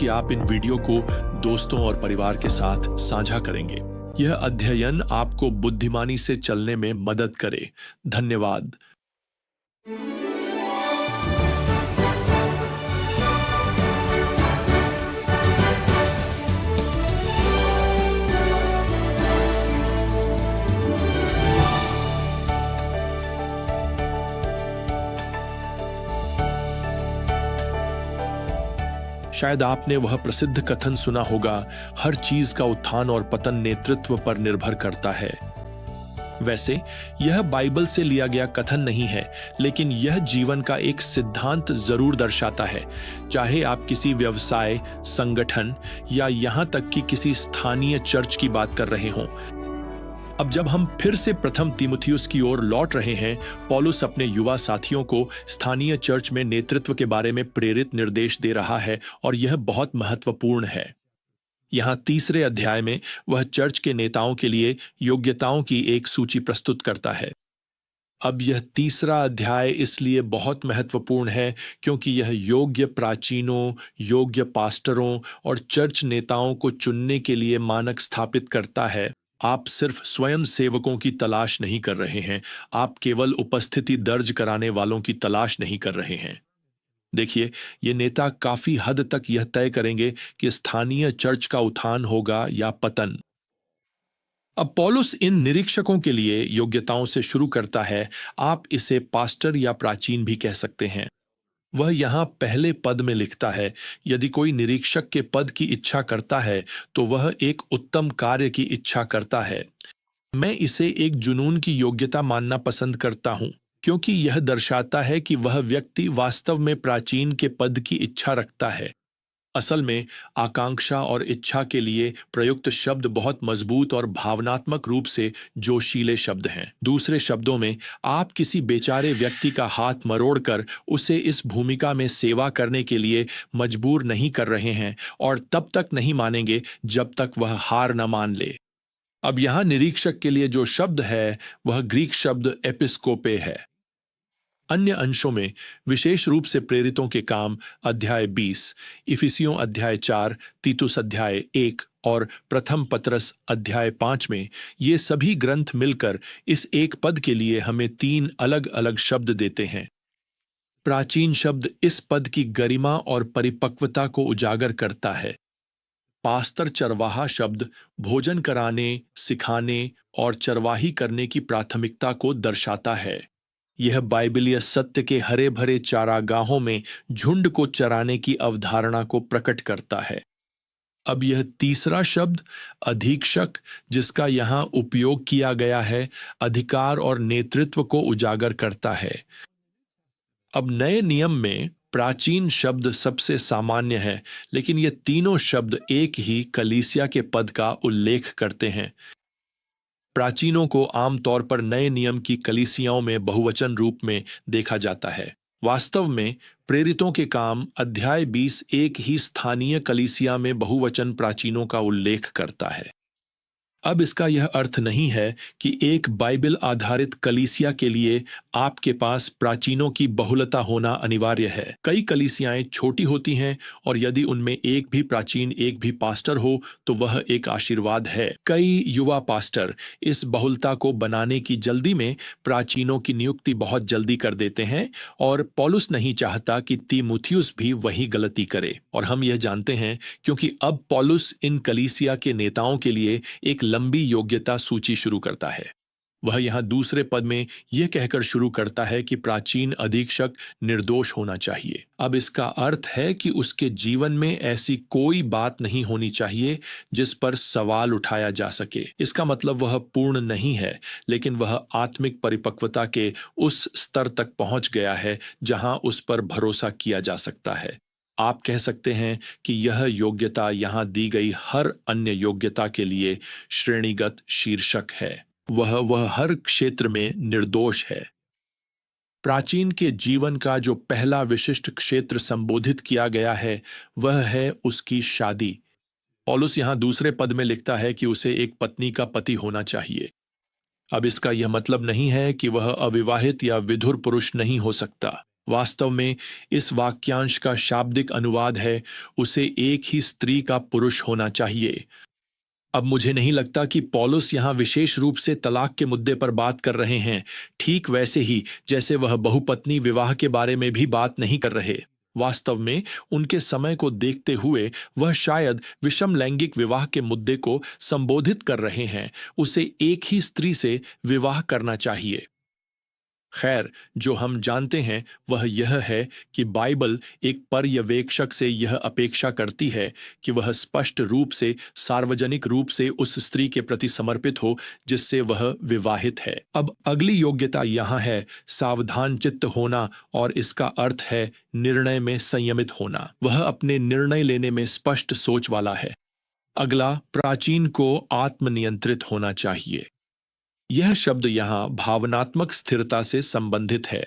कि आप इन वीडियो को दोस्तों और परिवार के साथ साझा करेंगे। यह अध्ययन आपको बुद्धिमानी से चलने में मदद करे। धन्यवाद। शायद आपने वह प्रसिद्ध कथन सुना होगा, हर चीज का उत्थान और पतन नेतृत्व पर निर्भर करता है। वैसे यह बाइबल से लिया गया कथन नहीं है, लेकिन यह जीवन का एक सिद्धांत जरूर दर्शाता है। चाहे आप किसी व्यवसाय, संगठन या यहां तक कि किसी स्थानीय चर्च की बात कर रहे हों। अब जब हम फिर से प्रथम तीमुथियुस की ओर लौट रहे हैं, पौलुस अपने युवा साथियों को स्थानीय चर्च में नेतृत्व के बारे में प्रेरित निर्देश दे रहा है और यह बहुत महत्वपूर्ण है। यहाँ तीसरे अध्याय में वह चर्च के नेताओं के लिए योग्यताओं की एक सूची प्रस्तुत करता है। अब यह तीसरा अध्याय इसलिए बहुत महत्वपूर्ण है क्योंकि यह योग्य प्राचीनों, योग्य पास्टरों और चर्च नेताओं को चुनने के लिए मानक स्थापित करता है। आप सिर्फ स्वयं सेवकों की तलाश नहीं कर रहे हैं, आप केवल उपस्थिति दर्ज कराने वालों की तलाश नहीं कर रहे हैं। देखिए, ये नेता काफी हद तक यह तय करेंगे कि स्थानीय चर्च का उत्थान होगा या पतन। अब पौलुस इन निरीक्षकों के लिए योग्यताओं से शुरू करता है। आप इसे पास्टर या प्राचीन भी कह सकते हैं। वह यहाँ पहले पद में लिखता है, यदि कोई निरीक्षक के पद की इच्छा करता है तो वह एक उत्तम कार्य की इच्छा करता है। मैं इसे एक जुनून की योग्यता मानना पसंद करता हूँ, क्योंकि यह दर्शाता है कि वह व्यक्ति वास्तव में प्राचीन के पद की इच्छा रखता है। असल में आकांक्षा और इच्छा के लिए प्रयुक्त शब्द बहुत मजबूत और भावनात्मक रूप से जोशीले शब्द हैं। दूसरे शब्दों में, आप किसी बेचारे व्यक्ति का हाथ मरोड़कर उसे इस भूमिका में सेवा करने के लिए मजबूर नहीं कर रहे हैं और तब तक नहीं मानेंगे जब तक वह हार न मान ले। अब यहाँ निरीक्षक के लिए जो शब्द है वह ग्रीक शब्द एपिस्कोपे है। अन्य अंशों में, विशेष रूप से प्रेरितों के काम अध्याय 20, इफिसियों अध्याय 4, तीतुस अध्याय 1 और प्रथम पतरस अध्याय 5 में, ये सभी ग्रंथ मिलकर इस एक पद के लिए हमें 3 अलग अलग शब्द देते हैं। प्राचीन शब्द इस पद की गरिमा और परिपक्वता को उजागर करता है। पास्तर चरवाहा शब्द भोजन कराने, सिखाने और चरवाही करने की प्राथमिकता को दर्शाता है। यह बाइबलीय सत्य के हरे भरे चारागाहों में झुंड को चराने की अवधारणा को प्रकट करता है। अब यह तीसरा शब्द अधीक्षक, जिसका यहाँ उपयोग किया गया है, अधिकार और नेतृत्व को उजागर करता है। अब नए नियम में प्राचीन शब्द सबसे सामान्य है, लेकिन ये तीनों शब्द एक ही कलीसिया के पद का उल्लेख करते हैं। प्राचीनों को आमतौर पर नए नियम की कलीसियाओं में बहुवचन रूप में देखा जाता है। वास्तव में प्रेरितों के काम अध्याय 20 एक ही स्थानीय कलीसिया में बहुवचन प्राचीनों का उल्लेख करता है। अब इसका यह अर्थ नहीं है कि एक बाइबल आधारित कलीसिया के लिए आपके पास प्राचीनों की बहुलता होना अनिवार्य है। कई कलीसियाएं छोटी होती हैं और यदि उनमें एक भी प्राचीन, एक भी पास्टर हो तो वह एक आशीर्वाद है। कई युवा पास्टर इस बहुलता को बनाने की जल्दी में प्राचीनों की नियुक्ति बहुत जल्दी कर देते हैं और पौलुस नहीं चाहता कि तीमुथियुस भी वही गलती करे। और हम यह जानते हैं क्योंकि अब पौलुस इन कलीसिया के नेताओं के लिए एक लंबी योग्यता सूची शुरू करता है। वह यहाँ दूसरे पद में यह कहकर शुरू करता है कि प्राचीन अधीक्षक निर्दोष होना चाहिए। अब इसका अर्थ है कि उसके जीवन में ऐसी कोई बात नहीं होनी चाहिए जिस पर सवाल उठाया जा सके। इसका मतलब वह पूर्ण नहीं है, लेकिन वह आत्मिक परिपक्वता के उस स्तर तक पहुंच गया है जहां उस पर भरोसा किया जा सकता है। आप कह सकते हैं कि यह योग्यता यहाँ दी गई हर अन्य योग्यता के लिए श्रेणीगत शीर्षक है। वह हर क्षेत्र में निर्दोष है। प्राचीन के जीवन का जो पहला विशिष्ट क्षेत्र संबोधित किया गया है वह है उसकी शादी। पौलुस यहाँ दूसरे पद में लिखता है कि उसे एक पत्नी का पति होना चाहिए। अब इसका यह मतलब नहीं है कि वह अविवाहित या विधुर पुरुष नहीं हो सकता। वास्तव में इस वाक्यांश का शाब्दिक अनुवाद है, उसे एक ही स्त्री का पुरुष होना चाहिए। अब मुझे नहीं लगता कि पौलुस यहां विशेष रूप से तलाक के मुद्दे पर बात कर रहे हैं, ठीक वैसे ही जैसे वह बहुपत्नी विवाह के बारे में भी बात नहीं कर रहे। वास्तव में उनके समय को देखते हुए वह शायद विषम लैंगिक विवाह के मुद्दे को संबोधित कर रहे हैं। उसे एक ही स्त्री से विवाह करना चाहिए। खैर, जो हम जानते हैं वह यह है कि बाइबल एक पर्यवेक्षक से यह अपेक्षा करती है कि वह स्पष्ट रूप से सार्वजनिक रूप से उस स्त्री के प्रति समर्पित हो जिससे वह विवाहित है। अब अगली योग्यता यहाँ है सावधान चित्त होना, और इसका अर्थ है निर्णय में संयमित होना। वह अपने निर्णय लेने में स्पष्ट सोच वाला है। अगला, प्राचीन को आत्मनियंत्रित होना चाहिए। यह शब्द यहाँ भावनात्मक स्थिरता से संबंधित है।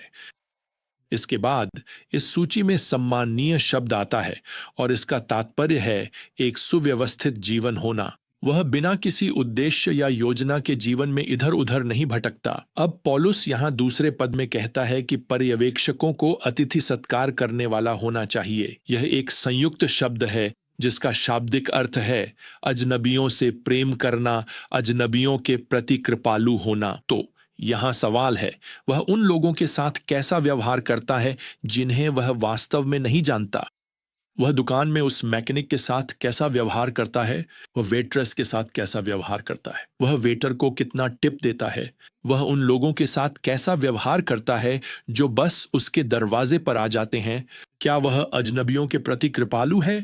इसके बाद इस सूची में सम्माननीय शब्द आता है और इसका तात्पर्य है एक सुव्यवस्थित जीवन होना। वह बिना किसी उद्देश्य या योजना के जीवन में इधर उधर नहीं भटकता। अब पौलुस यहाँ दूसरे पद में कहता है कि पर्यवेक्षकों को अतिथि सत्कार करने वाला होना चाहिए। यह एक संयुक्त शब्द है जिसका शाब्दिक अर्थ है अजनबियों से प्रेम करना, अजनबियों के प्रति कृपालु होना। तो यहाँ सवाल है, वह उन लोगों के साथ कैसा व्यवहार करता है जिन्हें वह वास्तव में नहीं जानता। वह दुकान में उस मैकेनिक के साथ कैसा व्यवहार करता है, वह वेट्रेस के साथ कैसा व्यवहार करता है, वह वेटर को कितना टिप देता है, वह उन लोगों के साथ कैसा व्यवहार करता है जो बस उसके दरवाजे पर आ जाते हैं। क्या वह अजनबियों के प्रति कृपालु है?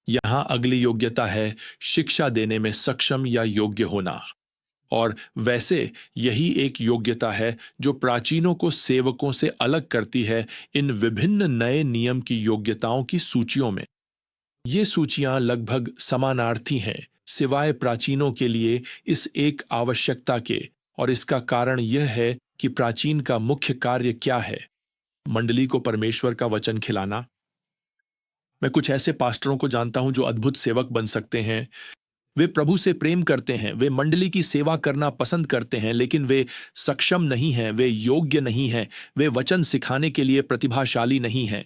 यहां अगली योग्यता है शिक्षा देने में सक्षम या योग्य होना। और वैसे यही एक योग्यता है जो प्राचीनों को सेवकों से अलग करती है इन विभिन्न नए नियम की योग्यताओं की सूचियों में। ये सूचियां लगभग समानार्थी हैं सिवाय प्राचीनों के लिए इस एक आवश्यकता के, और इसका कारण यह है कि प्राचीन का मुख्य कार्य क्या है? मंडली को परमेश्वर का वचन खिलाना। मैं कुछ ऐसे पास्टरों को जानता हूं जो अद्भुत सेवक बन सकते हैं। वे प्रभु से प्रेम करते हैं, वे मंडली की सेवा करना पसंद करते हैं, लेकिन वे सक्षम नहीं हैं, वे योग्य नहीं हैं, वे वचन सिखाने के लिए प्रतिभाशाली नहीं हैं।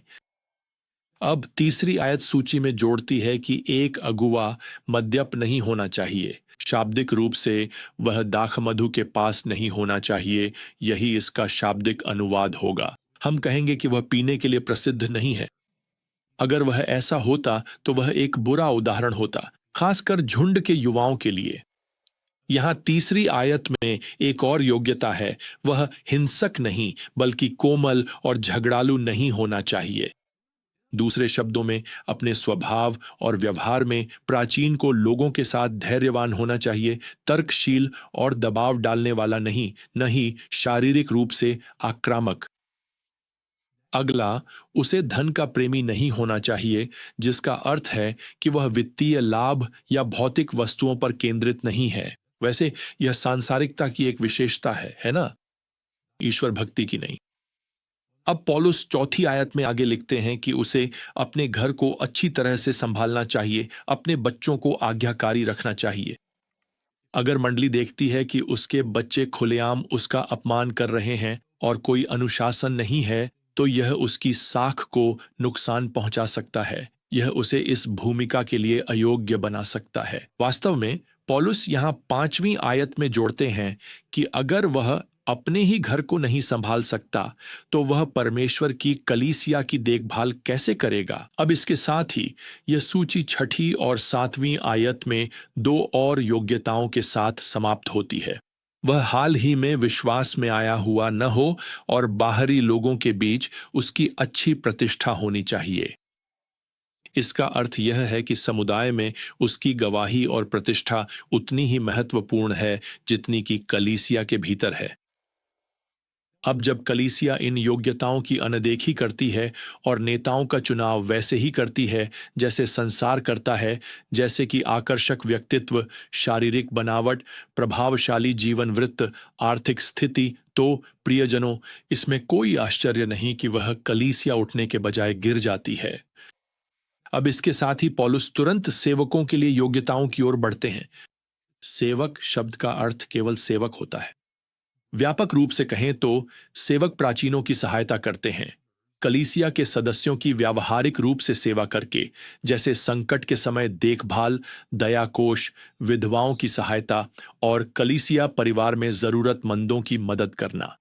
अब तीसरी आयत सूची में जोड़ती है कि एक अगुवा मद्यप नहीं होना चाहिए। शाब्दिक रूप से वह दाखमधु के पास नहीं होना चाहिए, यही इसका शाब्दिक अनुवाद होगा। हम कहेंगे कि वह पीने के लिए प्रसिद्ध नहीं है। अगर वह ऐसा होता तो वह एक बुरा उदाहरण होता, खासकर झुंड के युवाओं के लिए। यहां तीसरी आयत में एक और योग्यता है, वह हिंसक नहीं बल्कि कोमल और झगड़ालू नहीं होना चाहिए। दूसरे शब्दों में, अपने स्वभाव और व्यवहार में प्राचीन को लोगों के साथ धैर्यवान होना चाहिए, तर्कशील और दबाव डालने वाला नहीं, न ही शारीरिक रूप से आक्रामक। अगला, उसे धन का प्रेमी नहीं होना चाहिए, जिसका अर्थ है कि वह वित्तीय लाभ या भौतिक वस्तुओं पर केंद्रित नहीं है। वैसे यह सांसारिकता की एक विशेषता है ना? ईश्वर भक्ति की नहीं। अब पौलुस चौथी आयत में आगे लिखते हैं कि उसे अपने घर को अच्छी तरह से संभालना चाहिए, अपने बच्चों को आज्ञाकारी रखना चाहिए। अगर मंडली देखती है कि उसके बच्चे खुलेआम उसका अपमान कर रहे हैं और कोई अनुशासन नहीं है, तो यह उसकी साख को नुकसान पहुंचा सकता है। यह उसे इस भूमिका के लिए अयोग्य बना सकता है। वास्तव में पौलुस यहाँ 5वीं आयत में जोड़ते हैं कि अगर वह अपने ही घर को नहीं संभाल सकता तो वह परमेश्वर की कलीसिया की देखभाल कैसे करेगा। अब इसके साथ ही यह सूची 6ठी और 7वीं आयत में 2 और योग्यताओं के साथ समाप्त होती है। वह हाल ही में विश्वास में आया हुआ न हो और बाहरी लोगों के बीच उसकी अच्छी प्रतिष्ठा होनी चाहिए। इसका अर्थ यह है कि समुदाय में उसकी गवाही और प्रतिष्ठा उतनी ही महत्वपूर्ण है जितनी कि कलीसिया के भीतर है। अब जब कलीसिया इन योग्यताओं की अनदेखी करती है और नेताओं का चुनाव वैसे ही करती है जैसे संसार करता है, जैसे कि आकर्षक व्यक्तित्व, शारीरिक बनावट, प्रभावशाली जीवन वृत्त, आर्थिक स्थिति, तो प्रियजनों, इसमें कोई आश्चर्य नहीं कि वह कलीसिया उठने के बजाय गिर जाती है। अब इसके साथ ही पौलुस तुरंत सेवकों के लिए योग्यताओं की ओर बढ़ते हैं। सेवक शब्द का अर्थ केवल सेवक होता है। व्यापक रूप से कहें तो सेवक प्राचीनों की सहायता करते हैं, कलीसिया के सदस्यों की व्यावहारिक रूप से सेवा करके, जैसे संकट के समय देखभाल, दया कोष, विधवाओं की सहायता और कलीसिया परिवार में जरूरतमंदों की मदद करना।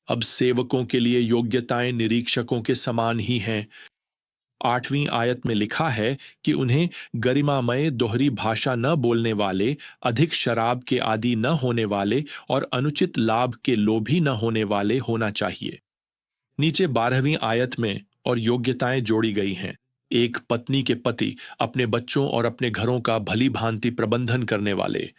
अब सेवकों के लिए योग्यताएं निरीक्षकों के समान ही हैं। 8वीं आयत में लिखा है कि उन्हें गरिमामय दोहरी भाषा न बोलने वाले, अधिक शराब के आदी न होने वाले और अनुचित लाभ के लोभी न होने वाले होना चाहिए। नीचे 12वीं आयत में और योग्यताएं जोड़ी गई हैं। एक पत्नी के पति, अपने बच्चों और अपने घरों का भली भांति प्रबंधन करने वाले।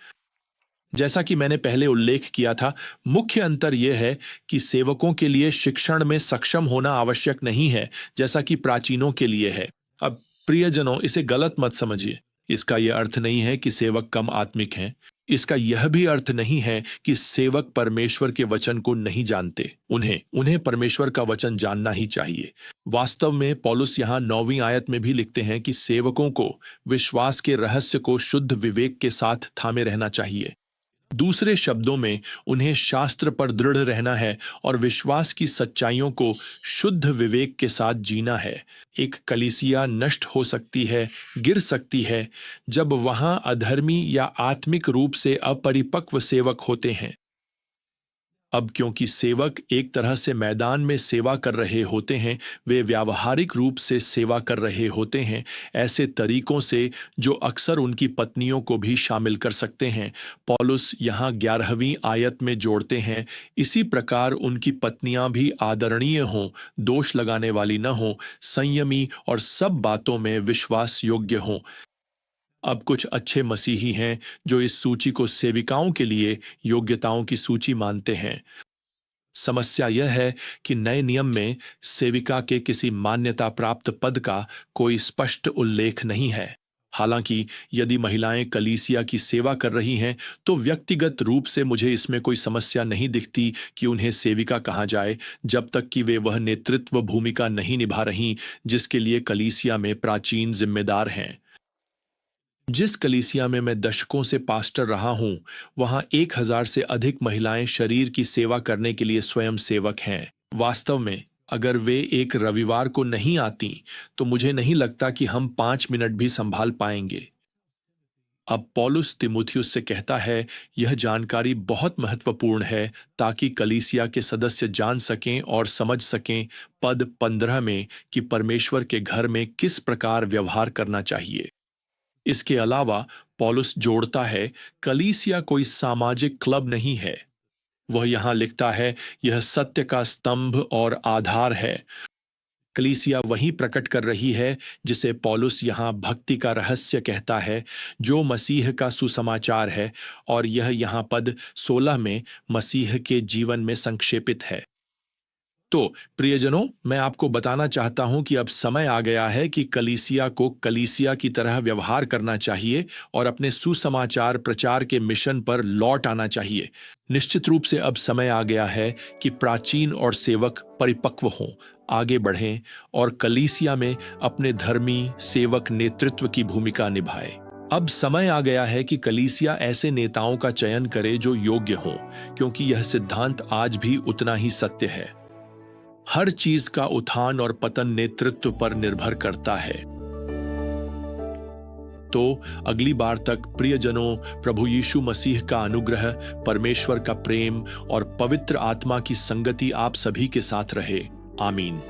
जैसा कि मैंने पहले उल्लेख किया था, मुख्य अंतर यह है कि सेवकों के लिए शिक्षण में सक्षम होना आवश्यक नहीं है, जैसा कि प्राचीनों के लिए है। अब प्रियजनों, इसे गलत मत समझिए। इसका यह अर्थ नहीं है कि सेवक कम आत्मिक हैं। इसका यह भी अर्थ नहीं है कि सेवक परमेश्वर के वचन को नहीं जानते। उन्हें परमेश्वर का वचन जानना ही चाहिए। वास्तव में पौलुस यहाँ 9वीं आयत में भी लिखते हैं कि सेवकों को विश्वास के रहस्य को शुद्ध विवेक के साथ थामे रहना चाहिए। दूसरे शब्दों में, उन्हें शास्त्र पर दृढ़ रहना है और विश्वास की सच्चाइयों को शुद्ध विवेक के साथ जीना है। एक कलीसिया नष्ट हो सकती है, गिर सकती है, जब वहां अधर्मी या आत्मिक रूप से अपरिपक्व सेवक होते हैं। अब क्योंकि सेवक एक तरह से मैदान में सेवा कर रहे होते हैं, वे व्यावहारिक रूप से सेवा कर रहे होते हैं, ऐसे तरीकों से जो अक्सर उनकी पत्नियों को भी शामिल कर सकते हैं। पौलुस यहाँ 11वीं आयत में जोड़ते हैं, इसी प्रकार उनकी पत्नियां भी आदरणीय हों, दोष लगाने वाली न हों, संयमी और सब बातों में विश्वास योग्य हों। अब कुछ अच्छे मसीही हैं जो इस सूची को सेविकाओं के लिए योग्यताओं की सूची मानते हैं। समस्या यह है कि नए नियम में सेविका के किसी मान्यता प्राप्त पद का कोई स्पष्ट उल्लेख नहीं है। हालांकि यदि महिलाएं कलीसिया की सेवा कर रही हैं, तो व्यक्तिगत रूप से मुझे इसमें कोई समस्या नहीं दिखती कि उन्हें सेविका कहा जाए, जब तक कि वे वह नेतृत्व भूमिका नहीं निभा रही जिसके लिए कलीसिया में प्राचीन जिम्मेदार हैं। जिस कलीसिया में मैं दशकों से पास्टर रहा हूं, वहां 1000 से अधिक महिलाएं शरीर की सेवा करने के लिए स्वयं सेवक हैं। वास्तव में अगर वे एक रविवार को नहीं आती, तो मुझे नहीं लगता कि हम 5 मिनट भी संभाल पाएंगे। अब पौलुस तीमुथियुस से कहता है, यह जानकारी बहुत महत्वपूर्ण है ताकि कलीसिया के सदस्य जान सकें और समझ सकें पद 15 में कि परमेश्वर के घर में किस प्रकार व्यवहार करना चाहिए। इसके अलावा पौलुस जोड़ता है, कलीसिया कोई सामाजिक क्लब नहीं है। वह यहां लिखता है, यह सत्य का स्तंभ और आधार है। कलीसिया वही प्रकट कर रही है जिसे पौलुस यहां भक्ति का रहस्य कहता है, जो मसीह का सुसमाचार है, और यह यहां पद 16 में मसीह के जीवन में संक्षेपित है। तो प्रियजनों, मैं आपको बताना चाहता हूं कि अब समय आ गया है कि कलीसिया को कलीसिया की तरह व्यवहार करना चाहिए और अपने सुसमाचार प्रचार के मिशन पर लौट आना चाहिए। निश्चित रूप से अब समय आ गया है कि प्राचीन और सेवक परिपक्व हों, आगे बढ़ें और कलीसिया में अपने धर्मी सेवक नेतृत्व की भूमिका निभाए। अब समय आ गया है कि कलीसिया ऐसे नेताओं का चयन करे जो योग्य हों, क्योंकि यह सिद्धांत आज भी उतना ही सत्य है। हर चीज का उत्थान और पतन नेतृत्व पर निर्भर करता है। तो अगली बार तक प्रियजनों, प्रभु यीशु मसीह का अनुग्रह, परमेश्वर का प्रेम और पवित्र आत्मा की संगति आप सभी के साथ रहे। आमीन।